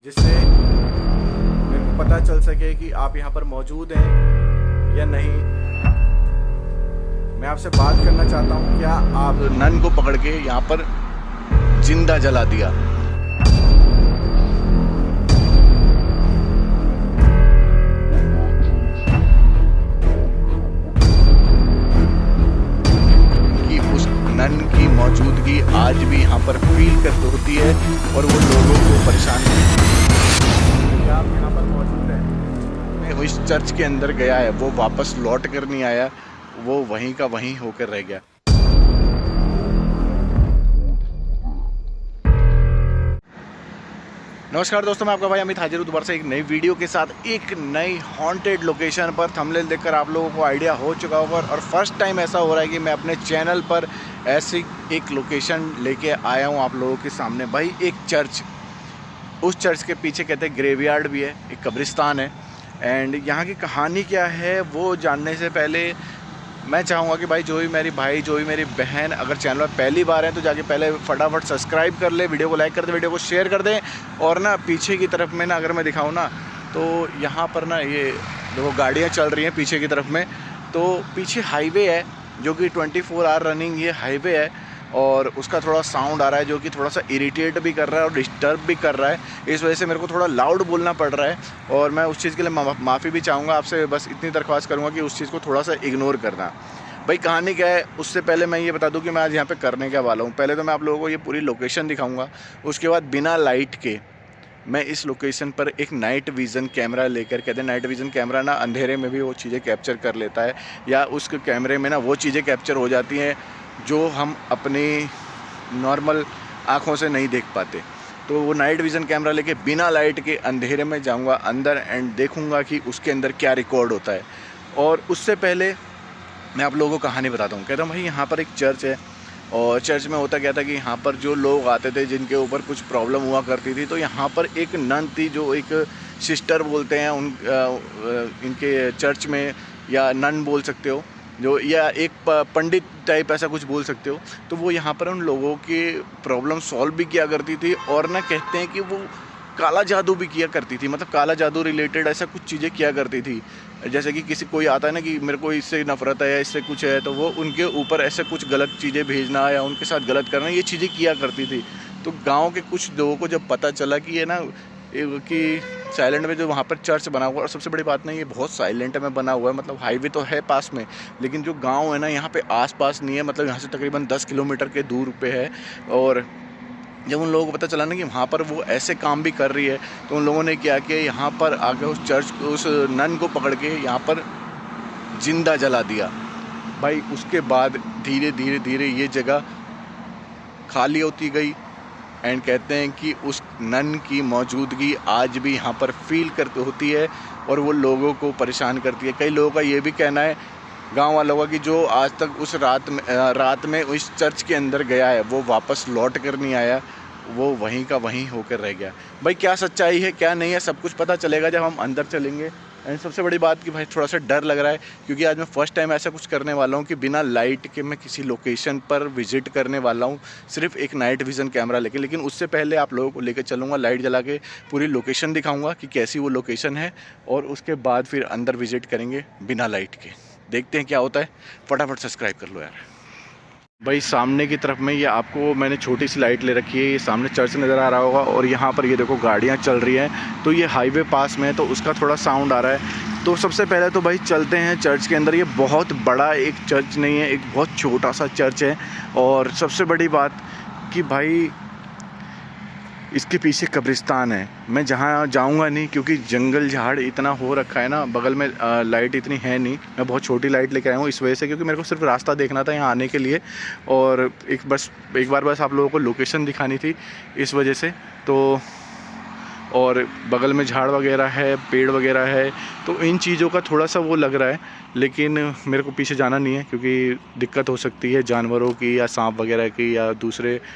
जिससे मेरे को पता चल सके कि आप यहाँ पर मौजूद हैं या नहीं। मैं आपसे बात करना चाहता हूँ, क्या आप नन को पकड़ के यहाँ पर जिंदा जला दिया। कि उस नन की मौजूदगी आज भी यहाँ पर फील करती होती है और वो लोगों को परेशान करती है। क्या आप यहाँ पर मौजूद हैं? वो इस चर्च के अंदर गया है, वो वापस लौट कर नहीं आया, वो वहीं का वहीं होकर रह गया। नमस्कार दोस्तों, मैं आपका भाई अमित हाजिर हूँ दोबारा से एक नई वीडियो के साथ, एक नई हॉन्टेड लोकेशन पर। थंबनेल देखकर आप लोगों को आइडिया हो चुका होगा और फर्स्ट टाइम ऐसा हो रहा है कि मैं अपने चैनल पर ऐसी एक लोकेशन लेके आया हूँ आप लोगों के सामने। भाई एक चर्च, उस चर्च के पीछे कहते हैं ग्रेवयार्ड भी है, एक कब्रिस्तान है। एंड यहाँ की कहानी क्या है वो जानने से पहले मैं चाहूँगा कि भाई जो भी मेरी बहन अगर चैनल पर पहली बार है तो जाके पहले फटाफट सब्सक्राइब कर ले, वीडियो को लाइक कर दे, वीडियो को शेयर कर दें। और ना पीछे की तरफ में ना अगर मैं दिखाऊँ ना तो यहाँ पर ना ये देखो गाड़ियाँ चल रही हैं पीछे की तरफ में। तो पीछे हाईवे है जो कि 24 आवर रनिंग ये हाईवे है और उसका थोड़ा साउंड आ रहा है जो कि थोड़ा सा इरिटेट भी कर रहा है और डिस्टर्ब भी कर रहा है। इस वजह से मेरे को थोड़ा लाउड बोलना पड़ रहा है और मैं उस चीज़ के लिए माफ़ी भी चाहूँगा आपसे। बस इतनी दरख्वास्त करूँगा कि उस चीज़ को थोड़ा सा इग्नोर करना। भाई कहानी क्या है उससे पहले मैं ये बता दूं कि मैं आज यहाँ पे करने क्या वाला हूँ। पहले तो मैं आप लोगों को ये पूरी लोकेशन दिखाऊंगा, उसके बाद बिना लाइट के मैं इस लोकेशन पर एक नाइट विज़न कैमरा लेकर, कहते हैं नाइट विज़न कैमरा ना अंधेरे में भी वो चीज़ें कैप्चर कर लेता है या उस कैमरे में ना वो चीज़ें कैप्चर हो जाती हैं जो हम अपनी नॉर्मल आँखों से नहीं देख पाते। तो वो नाइट विज़न कैमरा लेके बिना लाइट के अंधेरे में जाऊँगा अंदर एंड देखूँगा कि उसके अंदर क्या रिकॉर्ड होता है। और उससे पहले मैं आप लोगों को कहानी बताता हूँ। कहता हूँ भाई यहाँ पर एक चर्च है और चर्च में होता क्या था कि यहाँ पर जो लोग आते थे जिनके ऊपर कुछ प्रॉब्लम हुआ करती थी, तो यहाँ पर एक नन थी जो एक सिस्टर बोलते हैं इनके चर्च में, या नन बोल सकते हो जो, या एक पंडित टाइप ऐसा कुछ बोल सकते हो। तो वो यहाँ पर उन लोगों के प्रॉब्लम सॉल्व भी किया करती थी और ना कहते हैं कि वो काला जादू भी किया करती थी, मतलब काला जादू रिलेटेड ऐसा कुछ चीज़ें किया करती थी। जैसे कि किसी कोई आता है ना कि मेरे को इससे नफ़रत है या इससे कुछ है, तो वो उनके ऊपर ऐसे कुछ गलत चीज़ें भेजना या उनके साथ गलत करना, ये चीज़ें किया करती थी। तो गांव के कुछ लोगों को जब पता चला कि ये ना कि साइलेंट में जो वहाँ पर चर्च बना हुआ, और सबसे बड़ी बात नहीं ये बहुत साइलेंट में बना हुआ है, मतलब हाईवे तो है पास में लेकिन जो गाँव है ना यहाँ पर आस नहीं है, मतलब यहाँ से तकरीबन 10 किलोमीटर के दूर पे है। और जब उन लोगों को पता चला ना कि वहाँ पर वो ऐसे काम भी कर रही है, तो उन लोगों ने क्या किया, यहाँ पर आकर उस चर्च उस नन को पकड़ के यहाँ पर जिंदा जला दिया। भाई उसके बाद धीरे धीरे ये जगह खाली होती गई एंड कहते हैं कि उस नन की मौजूदगी आज भी यहाँ पर फील करती होती है और वो लोगों को परेशान करती है। कई लोगों का ये भी कहना है गांव वालों का कि जो आज तक उस रात में उस चर्च के अंदर गया है वो वापस लौट कर नहीं आया, वो वहीं का वहीं होकर रह गया। भाई क्या सच्चाई है क्या नहीं है सब कुछ पता चलेगा जब हम अंदर चलेंगे। एंड सबसे बड़ी बात कि भाई थोड़ा सा डर लग रहा है क्योंकि आज मैं फ़र्स्ट टाइम ऐसा कुछ करने वाला हूँ कि बिना लाइट के मैं किसी लोकेशन पर विज़िट करने वाला हूँ, सिर्फ एक नाइट विज़न कैमरा लेके। लेकिन उससे पहले आप लोगों को लेकर चलूँगा, लाइट जला के पूरी लोकेशन दिखाऊँगा कि कैसी वो लोकेशन है और उसके बाद फिर अंदर विज़िट करेंगे बिना लाइट के। देखते हैं क्या होता है। फटाफट सब्सक्राइब कर लो यार। भाई सामने की तरफ में ये आपको मैंने छोटी सी लाइट ले रखी है, ये सामने चर्च नज़र आ रहा होगा और यहाँ पर ये देखो गाड़ियाँ चल रही हैं। तो ये हाईवे पास में है तो उसका थोड़ा साउंड आ रहा है। तो सबसे पहले तो भाई चलते हैं चर्च के अंदर। ये बहुत बड़ा एक चर्च नहीं है, एक बहुत छोटा सा चर्च है। और सबसे बड़ी बात कि भाई इसके पीछे कब्रिस्तान है। मैं जहाँ जाऊँगा नहीं क्योंकि जंगल झाड़ इतना हो रखा है ना, बगल में लाइट इतनी है नहीं। मैं बहुत छोटी लाइट लेकर आया हूँ इस वजह से क्योंकि मेरे को सिर्फ रास्ता देखना था यहाँ आने के लिए और एक बार बस आप लोगों को लोकेशन दिखानी थी इस वजह से। तो और बगल में झाड़ वगैरह है, पेड़ वगैरह है, तो इन चीज़ों का थोड़ा सा वो लग रहा है। लेकिन मेरे को पीछे जाना नहीं है क्योंकि दिक्कत हो सकती है जानवरों की या सांप वगैरह की या दूसरे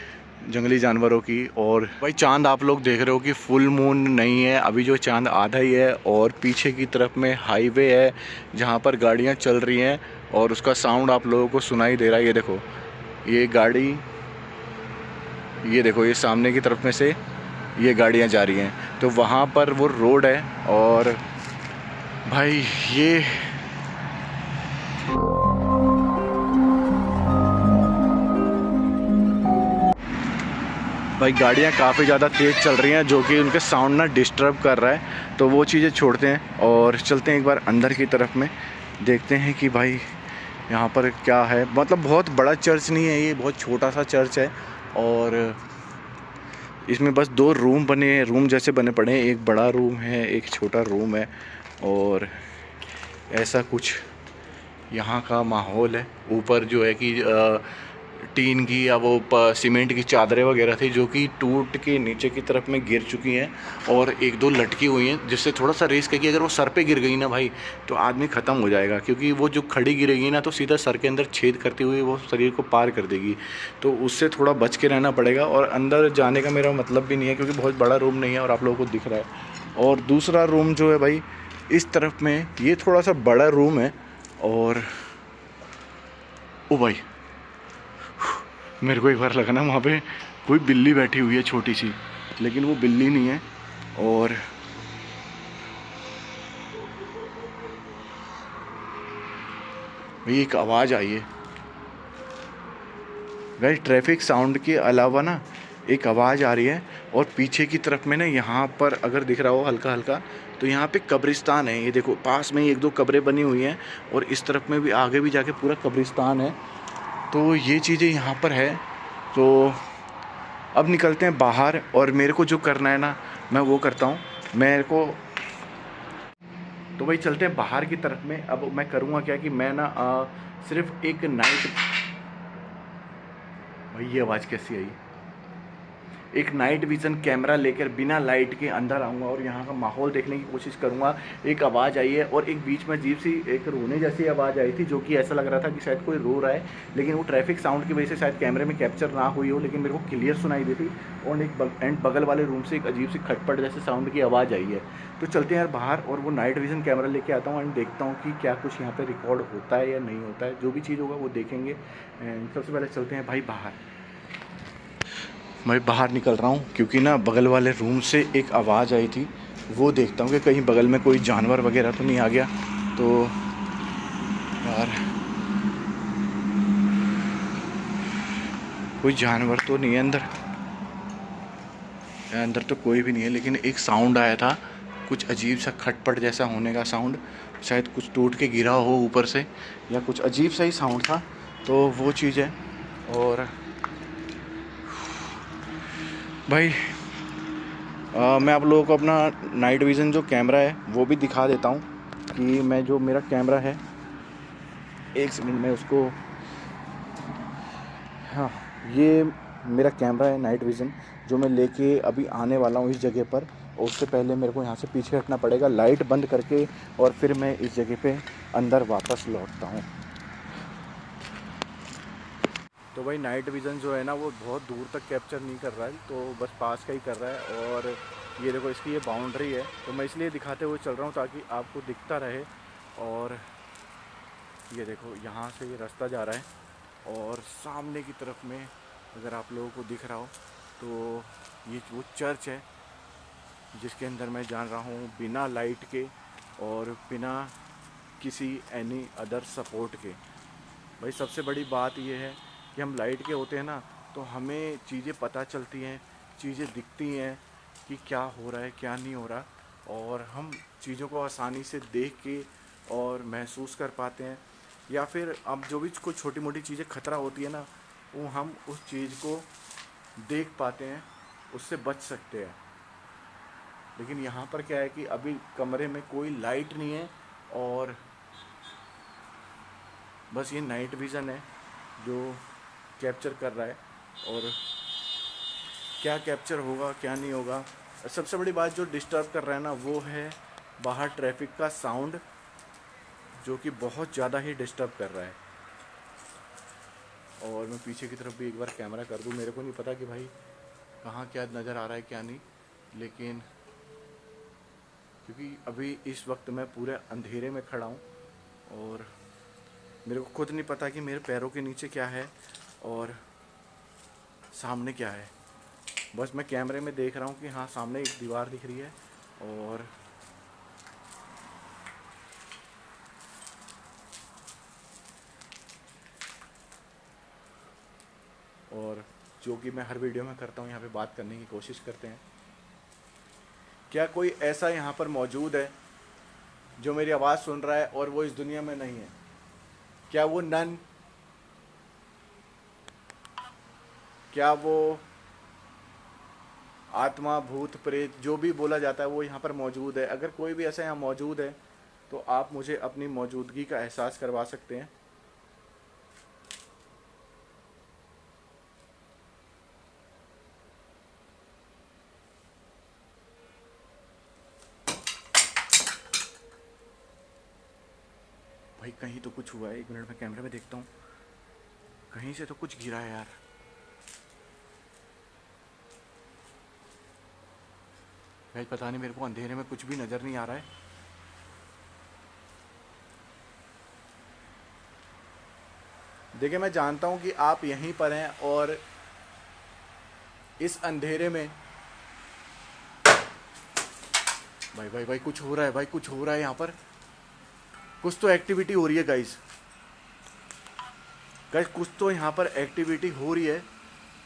जंगली जानवरों की। और भाई चांद आप लोग देख रहे हो कि फुल मून नहीं है, अभी जो चांद आधा ही है और पीछे की तरफ में हाईवे है जहाँ पर गाड़ियाँ चल रही हैं और उसका साउंड आप लोगों को सुनाई दे रहा है। ये देखो ये गाड़ी, ये देखो ये सामने की तरफ में से ये गाड़ियाँ जा रही हैं, तो वहाँ पर वो रोड है। और भाई ये भाई गाड़ियाँ काफ़ी ज़्यादा तेज़ चल रही हैं, जो कि उनके साउंड ना डिस्टर्ब कर रहा है। तो वो चीज़ें छोड़ते हैं और चलते हैं एक बार अंदर की तरफ में, देखते हैं कि भाई यहाँ पर क्या है। मतलब बहुत बड़ा चर्च नहीं है ये, बहुत छोटा सा चर्च है। और इसमें बस 2 रूम बने हैं, रूम जैसे बने पड़े हैं। एक बड़ा रूम है, एक छोटा रूम है। और ऐसा कुछ यहाँ का माहौल है। ऊपर जो है कि टीन की या वो सीमेंट की चादरें वगैरह थी, जो कि टूट के नीचे की तरफ में गिर चुकी हैं। और 1-2 लटकी हुई हैं, जिससे थोड़ा सा रिस्क है कि अगर वो सर पे गिर गई ना भाई, तो आदमी ख़त्म हो जाएगा। क्योंकि वो जो खड़ी गिरेगी ना, तो सीधा सर के अंदर छेद करती हुई वो शरीर को पार कर देगी। तो उससे थोड़ा बच के रहना पड़ेगा। और अंदर जाने का मेरा मतलब भी नहीं है, क्योंकि बहुत बड़ा रूम नहीं है और आप लोगों को दिख रहा है। और दूसरा रूम जो है भाई इस तरफ में, ये थोड़ा सा बड़ा रूम है। और ओ भाई, मेरे को एक बार लगा ना वहाँ पे कोई बिल्ली बैठी हुई है छोटी सी, लेकिन वो बिल्ली नहीं है। और भाई एक आवाज़ आई है गाइस, ट्रैफिक साउंड के अलावा ना एक आवाज़ आ रही है। और पीछे की तरफ में ना, यहाँ पर अगर दिख रहा हो हल्का हल्का, तो यहाँ पे कब्रिस्तान है। ये देखो पास में ही 1-2 कब्रें बनी हुई हैं, और इस तरफ में भी आगे भी जाके पूरा कब्रिस्तान है। तो ये चीज़ें यहाँ पर है। तो अब निकलते हैं बाहर, और मेरे को जो करना है ना मैं वो करता हूँ। मेरे को तो भाई चलते हैं बाहर की तरफ में। अब मैं करूँगा क्या कि मैं ना सिर्फ एक नाइट, भाई ये आवाज़ कैसी आई, एक नाइट विज़न कैमरा लेकर बिना लाइट के अंदर आऊँगा और यहाँ का माहौल देखने की कोशिश करूँगा। एक आवाज़ आई है, और एक बीच में अजीब सी एक रोने जैसी आवाज़ आई थी, जो कि ऐसा लग रहा था कि शायद कोई रो रहा है। लेकिन वो ट्रैफिक साउंड की वजह से शायद कैमरे में कैप्चर ना हुई हो, लेकिन मेरे को क्लियर सुनाई दी थी। और एक बगल वाले रूम से एक अजीब सी खटपट जैसे साउंड की आवाज़ आई है। तो चलते हैं यार बाहर, और वो नाइट विज़न कैमरा लेके आता हूँ एंड देखता हूँ कि क्या कुछ यहाँ पर रिकॉर्ड होता है या नहीं होता है। जो भी चीज़ होगा वो देखेंगे। एंड सबसे पहले चलते हैं भाई बाहर। मैं बाहर निकल रहा हूँ, क्योंकि ना बगल वाले रूम से एक आवाज़ आई थी। वो देखता हूँ कि कहीं बगल में कोई जानवर वगैरह तो नहीं आ गया। तो यार कोई जानवर तो नहीं है अंदर, अंदर तो कोई भी नहीं है। लेकिन एक साउंड आया था, कुछ अजीब सा खटपट जैसा होने का साउंड। शायद कुछ टूट के गिरा हो ऊपर से, या कुछ अजीब सा ही साउंड था। तो वो चीज़ है। और भाई मैं आप लोगों को अपना नाइट विज़न जो कैमरा है वो भी दिखा देता हूँ, कि मैं जो मेरा कैमरा है, एक सेकंड में उसको, हाँ ये मेरा कैमरा है नाइट विज़न, जो मैं लेके अभी आने वाला हूँ इस जगह पर। और उससे पहले मेरे को यहाँ से पीछे हटना पड़ेगा लाइट बंद करके, और फिर मैं इस जगह पे अंदर वापस लौटता हूँ। तो भाई नाइट विज़न जो है ना, वो बहुत दूर तक कैप्चर नहीं कर रहा है, तो बस पास का ही कर रहा है। और ये देखो इसकी ये बाउंड्री है, तो मैं इसलिए दिखाते हुए चल रहा हूँ ताकि आपको दिखता रहे। और ये देखो यहाँ से ये रास्ता जा रहा है, और सामने की तरफ में अगर आप लोगों को दिख रहा हो, तो ये वो चर्च है जिसके अंदर मैं जान रहा हूँ बिना लाइट के और बिना किसी एनी अदर सपोर्ट के। भाई सबसे बड़ी बात ये है कि हम लाइट के होते हैं ना, तो हमें चीज़ें पता चलती हैं, चीज़ें दिखती हैं कि क्या हो रहा है क्या नहीं हो रहा, और हम चीज़ों को आसानी से देख के और महसूस कर पाते हैं। या फिर अब जो भी कोई छोटी मोटी चीज़ें खतरा होती है ना, वो हम उस चीज़ को देख पाते हैं, उससे बच सकते हैं। लेकिन यहाँ पर क्या है कि अभी कमरे में कोई लाइट नहीं है, और बस ये नाइट विज़न है जो कैप्चर कर रहा है। और क्या कैप्चर होगा क्या नहीं होगा, सबसे बड़ी बात जो डिस्टर्ब कर रहा है ना, वो है बाहर ट्रैफिक का साउंड, जो कि बहुत ज़्यादा ही डिस्टर्ब कर रहा है। और मैं पीछे की तरफ भी एक बार कैमरा कर दूं, मेरे को नहीं पता कि भाई कहाँ क्या नज़र आ रहा है क्या नहीं, लेकिन क्योंकि अभी इस वक्त मैं पूरे अंधेरे में खड़ा हूँ, और मेरे को खुद नहीं पता कि मेरे पैरों के नीचे क्या है और सामने क्या है। बस मैं कैमरे में देख रहा हूँ कि हाँ सामने एक दीवार दिख रही है और जो कि मैं हर वीडियो में करता हूँ, यहाँ पे बात करने की कोशिश करते हैं। क्या कोई ऐसा यहाँ पर मौजूद है जो मेरी आवाज़ सुन रहा है और वो इस दुनिया में नहीं है? क्या वो नन, क्या वो आत्मा, भूत, प्रेत, जो भी बोला जाता है वो यहाँ पर मौजूद है? अगर कोई भी ऐसा यहाँ मौजूद है तो आप मुझे अपनी मौजूदगी का एहसास करवा सकते हैं। भाई कहीं तो कुछ हुआ है, 1 मिनट में कैमरे में देखता हूँ। कहीं से तो कुछ गिरा है यार। भाई पता नहीं, मेरे को अंधेरे में कुछ भी नज़र नहीं आ रहा है। देखिए मैं जानता हूँ कि आप यहीं पर हैं और इस अंधेरे में भाई कुछ हो रहा है, भाई कुछ हो रहा है यहाँ पर। कुछ तो एक्टिविटी हो रही है गाइस, कुछ तो यहाँ पर एक्टिविटी हो रही है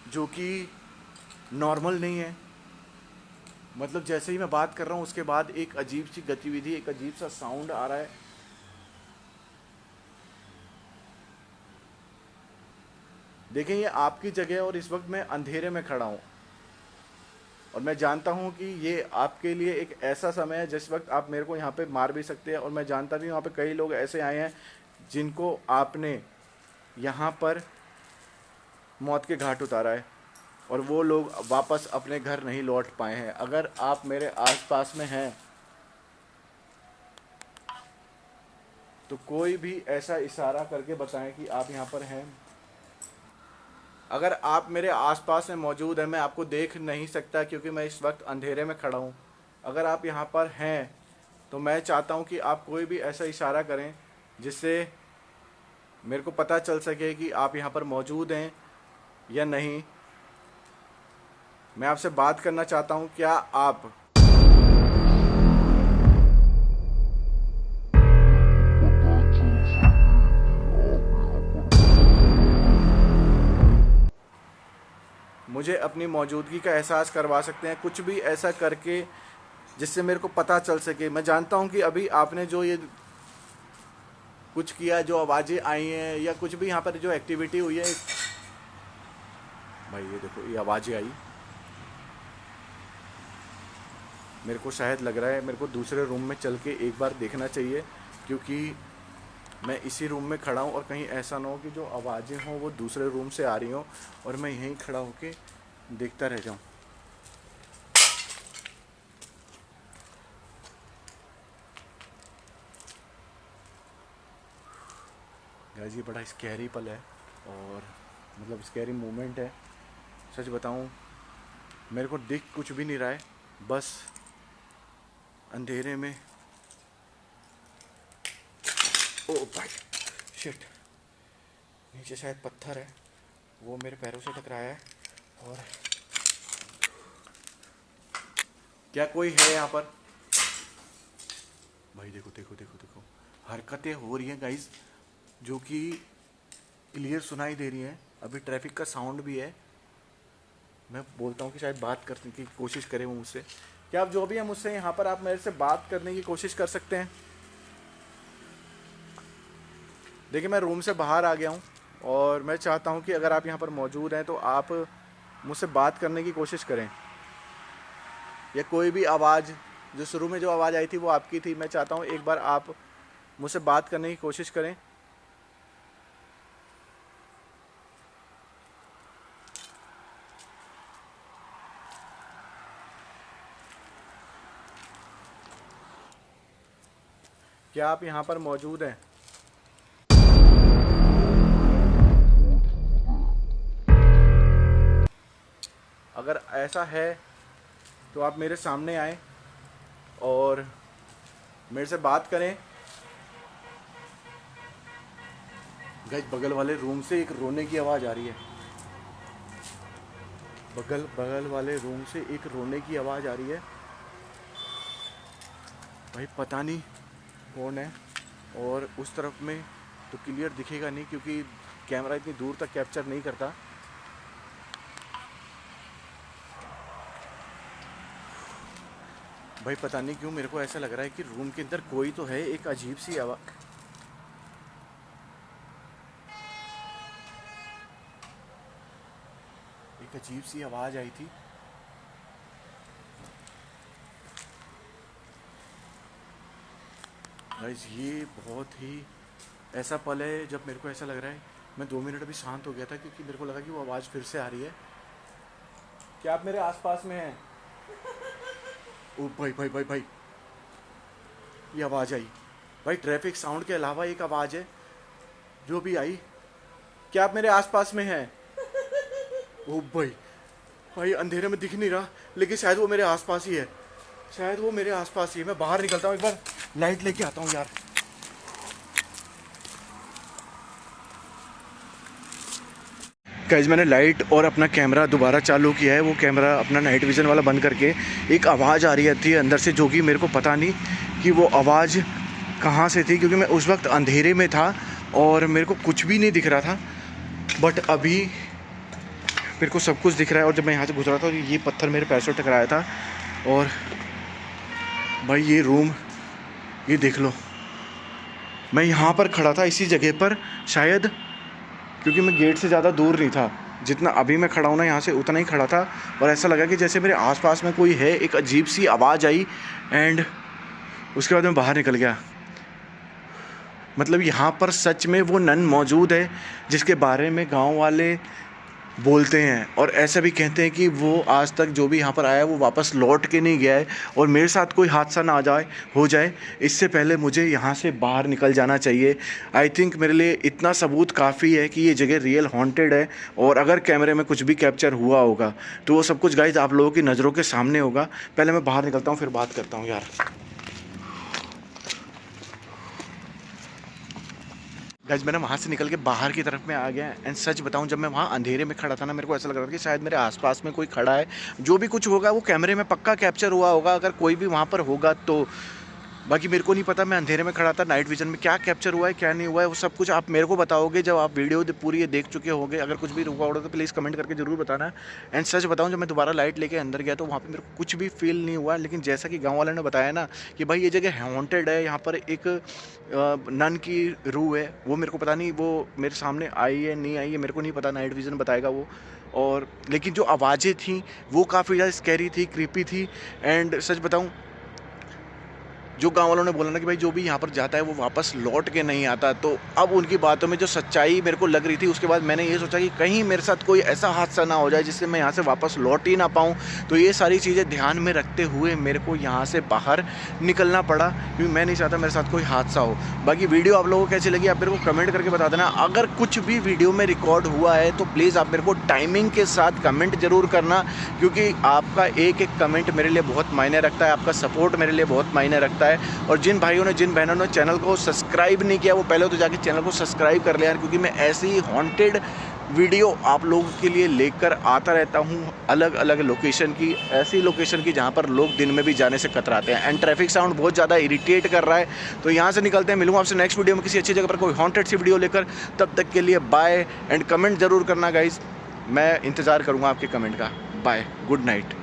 जो कि नॉर्मल नहीं है। मतलब जैसे ही मैं बात कर रहा हूँ उसके बाद एक अजीब सी गतिविधि, एक अजीब सा साउंड आ रहा है। देखें ये आपकी जगह और इस वक्त मैं अंधेरे में खड़ा हूँ और मैं जानता हूँ कि ये आपके लिए एक ऐसा समय है जिस वक्त आप मेरे को यहाँ पे मार भी सकते हैं। और मैं जानता भी हूँ यहाँ पे कई लोग ऐसे आए हैं जिनको आपने यहाँ पर मौत के घाट उतारा है और वो लोग वापस अपने घर नहीं लौट पाए हैं। अगर आप मेरे आसपास में हैं तो कोई भी ऐसा इशारा करके बताएं कि आप यहाँ पर हैं। अगर आप मेरे आसपास में मौजूद हैं, मैं आपको देख नहीं सकता क्योंकि मैं इस वक्त अंधेरे में खड़ा हूँ। अगर आप यहाँ पर हैं तो मैं चाहता हूँ कि आप कोई भी ऐसा इशारा करें जिससे मेरे को पता चल सके कि आप यहाँ पर मौजूद हैं या नहीं। मैं आपसे बात करना चाहता हूँ। क्या आप मुझे अपनी मौजूदगी का एहसास करवा सकते हैं, कुछ भी ऐसा करके जिससे मेरे को पता चल सके। मैं जानता हूं कि अभी आपने जो ये कुछ किया, जो आवाज़ें आई हैं या कुछ भी यहाँ पर जो एक्टिविटी हुई है, भाई ये देखो ये आवाज़ें आई। मेरे को शायद लग रहा है मेरे को दूसरे रूम में चल के एक बार देखना चाहिए क्योंकि मैं इसी रूम में खड़ा हूँ और कहीं ऐसा ना हो कि जो आवाज़ें हों वो दूसरे रूम से आ रही हों और मैं यहीं खड़ा होके देखता रह जाऊँ। गाइस ये बड़ा स्कैरी पल है और मतलब स्कैरी मोमेंट है। सच बताऊँ मेरे को दिख कुछ भी नहीं रहा है, बस अंधेरे में। ओ भाई शिट, नीचे शायद पत्थर है, वो मेरे पैरों से टकराया है। और क्या कोई है यहाँ पर? भाई देखो देखो देखो देखो, हरकतें हो रही हैं गाइस जो कि क्लियर सुनाई दे रही हैं। अभी ट्रैफिक का साउंड भी है। मैं बोलता हूँ कि शायद बात करने की कोशिश करें वो मुझसे। क्या आप जो भी हैं मुझसे यहाँ पर, आप मेरे से बात करने की कोशिश कर सकते हैं? देखिए मैं रूम से बाहर आ गया हूँ और मैं चाहता हूँ कि अगर आप यहाँ पर मौजूद हैं तो आप मुझसे बात करने की कोशिश करें। या कोई भी आवाज़, जो शुरू में जो आवाज़ आई थी वो आपकी थी। मैं चाहता हूँ एक बार आप मुझसे बात करने की कोशिश करें। क्या आप यहाँ पर मौजूद हैं? अगर ऐसा है तो आप मेरे सामने आएं और मेरे से बात करें। गाइस बगल वाले रूम से एक रोने की आवाज़ आ रही है। बगल बगल वाले रूम से एक रोने की आवाज़ आ रही है। भाई पता नहीं कौन है, और उस तरफ में तो क्लियर दिखेगा नहीं क्योंकि कैमरा इतनी दूर तक कैप्चर नहीं करता। भाई पता नहीं क्यों मेरे को ऐसा लग रहा है कि रूम के अंदर कोई तो है। एक अजीब सी आवाज़, एक अजीब सी आवाज़ आई थी। गाइस ये बहुत ही ऐसा पल है जब मेरे को ऐसा लग रहा है, मैं 2 मिनट अभी शांत हो गया था क्योंकि मेरे को लगा कि वो आवाज़ फिर से आ रही है। क्या आप मेरे आसपास में हैं? ओ भाई भाई भाई भाई, ये आवाज़ आई। भाई ट्रैफिक साउंड के अलावा एक आवाज़ है जो भी आई। क्या आप मेरे आसपास में हैं? ओ भाई भाई, अंधेरे में दिख नहीं रहा लेकिन शायद वो मेरे आसपास ही है, शायद वो मेरे आसपास ही है। मैं बाहर निकलता हूँ, एक बार लाइट लेके आता हूँ यार। गाइस मैंने लाइट और अपना कैमरा दोबारा चालू किया है। वो कैमरा अपना नाइट विज़न वाला बंद करके एक आवाज़ आ रही थी अंदर से, जो कि मेरे को पता नहीं कि वो आवाज़ कहाँ से थी क्योंकि मैं उस वक्त अंधेरे में था और मेरे को कुछ भी नहीं दिख रहा था। बट अभी मेरे को सब कुछ दिख रहा है। और जब मैं यहाँ से गुजरा था तो ये पत्थर मेरे पैर से टकराया था। और भाई ये रूम, ये देख लो, मैं यहाँ पर खड़ा था इसी जगह पर, शायद क्योंकि मैं गेट से ज़्यादा दूर नहीं था। जितना अभी मैं खड़ा हूँ ना यहाँ से, उतना ही खड़ा था। और ऐसा लगा कि जैसे मेरे आसपास में कोई है। एक अजीब सी आवाज़ आई एंड उसके बाद मैं बाहर निकल गया। मतलब यहाँ पर सच में वो नन मौजूद है जिसके बारे में गांव वाले बोलते हैं, और ऐसा भी कहते हैं कि वो आज तक जो भी यहाँ पर आया है वो वापस लौट के नहीं गया है। और मेरे साथ कोई हादसा ना हो जाए इससे पहले मुझे यहाँ से बाहर निकल जाना चाहिए। आई थिंक मेरे लिए इतना सबूत काफ़ी है कि ये जगह रियल हॉन्टेड है। और अगर कैमरे में कुछ भी कैप्चर हुआ होगा तो वो सब कुछ गाइस आप लोगों की नज़रों के सामने होगा। पहले मैं बाहर निकलता हूँ, फिर बात करता हूँ यार। गाइस मैंने वहाँ से निकल के बाहर की तरफ में आ गया। एंड सच बताऊँ, जब मैं वहाँ अंधेरे में खड़ा था ना, मेरे को ऐसा लग रहा था कि शायद मेरे आसपास में कोई खड़ा है। जो भी कुछ होगा वो कैमरे में पक्का कैप्चर हुआ होगा, अगर कोई भी वहाँ पर होगा तो। बाकी मेरे को नहीं पता, मैं अंधेरे में खड़ा था। नाइट विजन में क्या कैप्चर हुआ है क्या नहीं हुआ है वो सब कुछ आप मेरे को बताओगे जब आप वीडियो पूरी ये देख चुके होंगे। अगर कुछ भी रुका होगा तो प्लीज़ कमेंट करके ज़रूर बताना। एंड सच बताऊं, जब मैं दोबारा लाइट लेके अंदर गया तो वहाँ पे मेरे को कुछ भी फील नहीं हुआ। लेकिन जैसा कि गाँव वालों ने बताया ना कि भाई ये जगह हॉन्टेड है, यहाँ पर एक नन की रूह है। वो मेरे को पता नहीं वो मेरे सामने आई है नहीं आई है, मेरे को नहीं पता, नाइट विजन बताएगा वो। और लेकिन जो आवाज़ें थी वो काफ़ी ज़्यादा स्कैरी थी, क्रीपी थी। एंड सच बताऊँ, जो गाँव वालों ने बोला ना कि भाई जो भी यहाँ पर जाता है वो वापस लौट के नहीं आता, तो अब उनकी बातों में जो सच्चाई मेरे को लग रही थी, उसके बाद मैंने ये सोचा कि कहीं मेरे साथ कोई ऐसा हादसा ना हो जाए जिससे मैं यहाँ से वापस लौट ही ना पाऊँ। तो ये सारी चीज़ें ध्यान में रखते हुए मेरे को यहाँ से बाहर निकलना पड़ा, क्योंकि मैं नहीं चाहता मेरे साथ कोई हादसा हो। बाकी वीडियो आप लोगों को कैसी लगी आप मेरे को कमेंट करके बता देना। अगर कुछ भी वीडियो में रिकॉर्ड हुआ है तो प्लीज़ आप मेरे को टाइमिंग के साथ कमेंट ज़रूर करना, क्योंकि आपका एक एक कमेंट मेरे लिए बहुत मायने रखता है, आपका सपोर्ट मेरे लिए बहुत मायने रखता है। और जिन भाइयों ने जिन बहनों ने चैनल को सब्सक्राइब नहीं किया वो पहले तो जाके चैनल को सब्सक्राइब कर ले यार, क्योंकि मैं ऐसी ही हॉन्टेड वीडियो आप लोगों के लिए लेकर आता रहता हूँ, अलग अलग लोकेशन की, ऐसी लोकेशन की जहाँ पर लोग दिन में भी जाने से कतराते हैं। एंड ट्रैफिक साउंड बहुत ज़्यादा इरिटेट कर रहा है, तो यहाँ से निकलते हैं। मिलूंगा आपसे नेक्स्ट वीडियो में किसी अच्छी जगह पर कोई हॉन्टेड सी वीडियो लेकर। तब तक के लिए बाय। एंड कमेंट ज़रूर करना गाइज, मैं इंतज़ार करूँगा आपके कमेंट का। Bye, good night.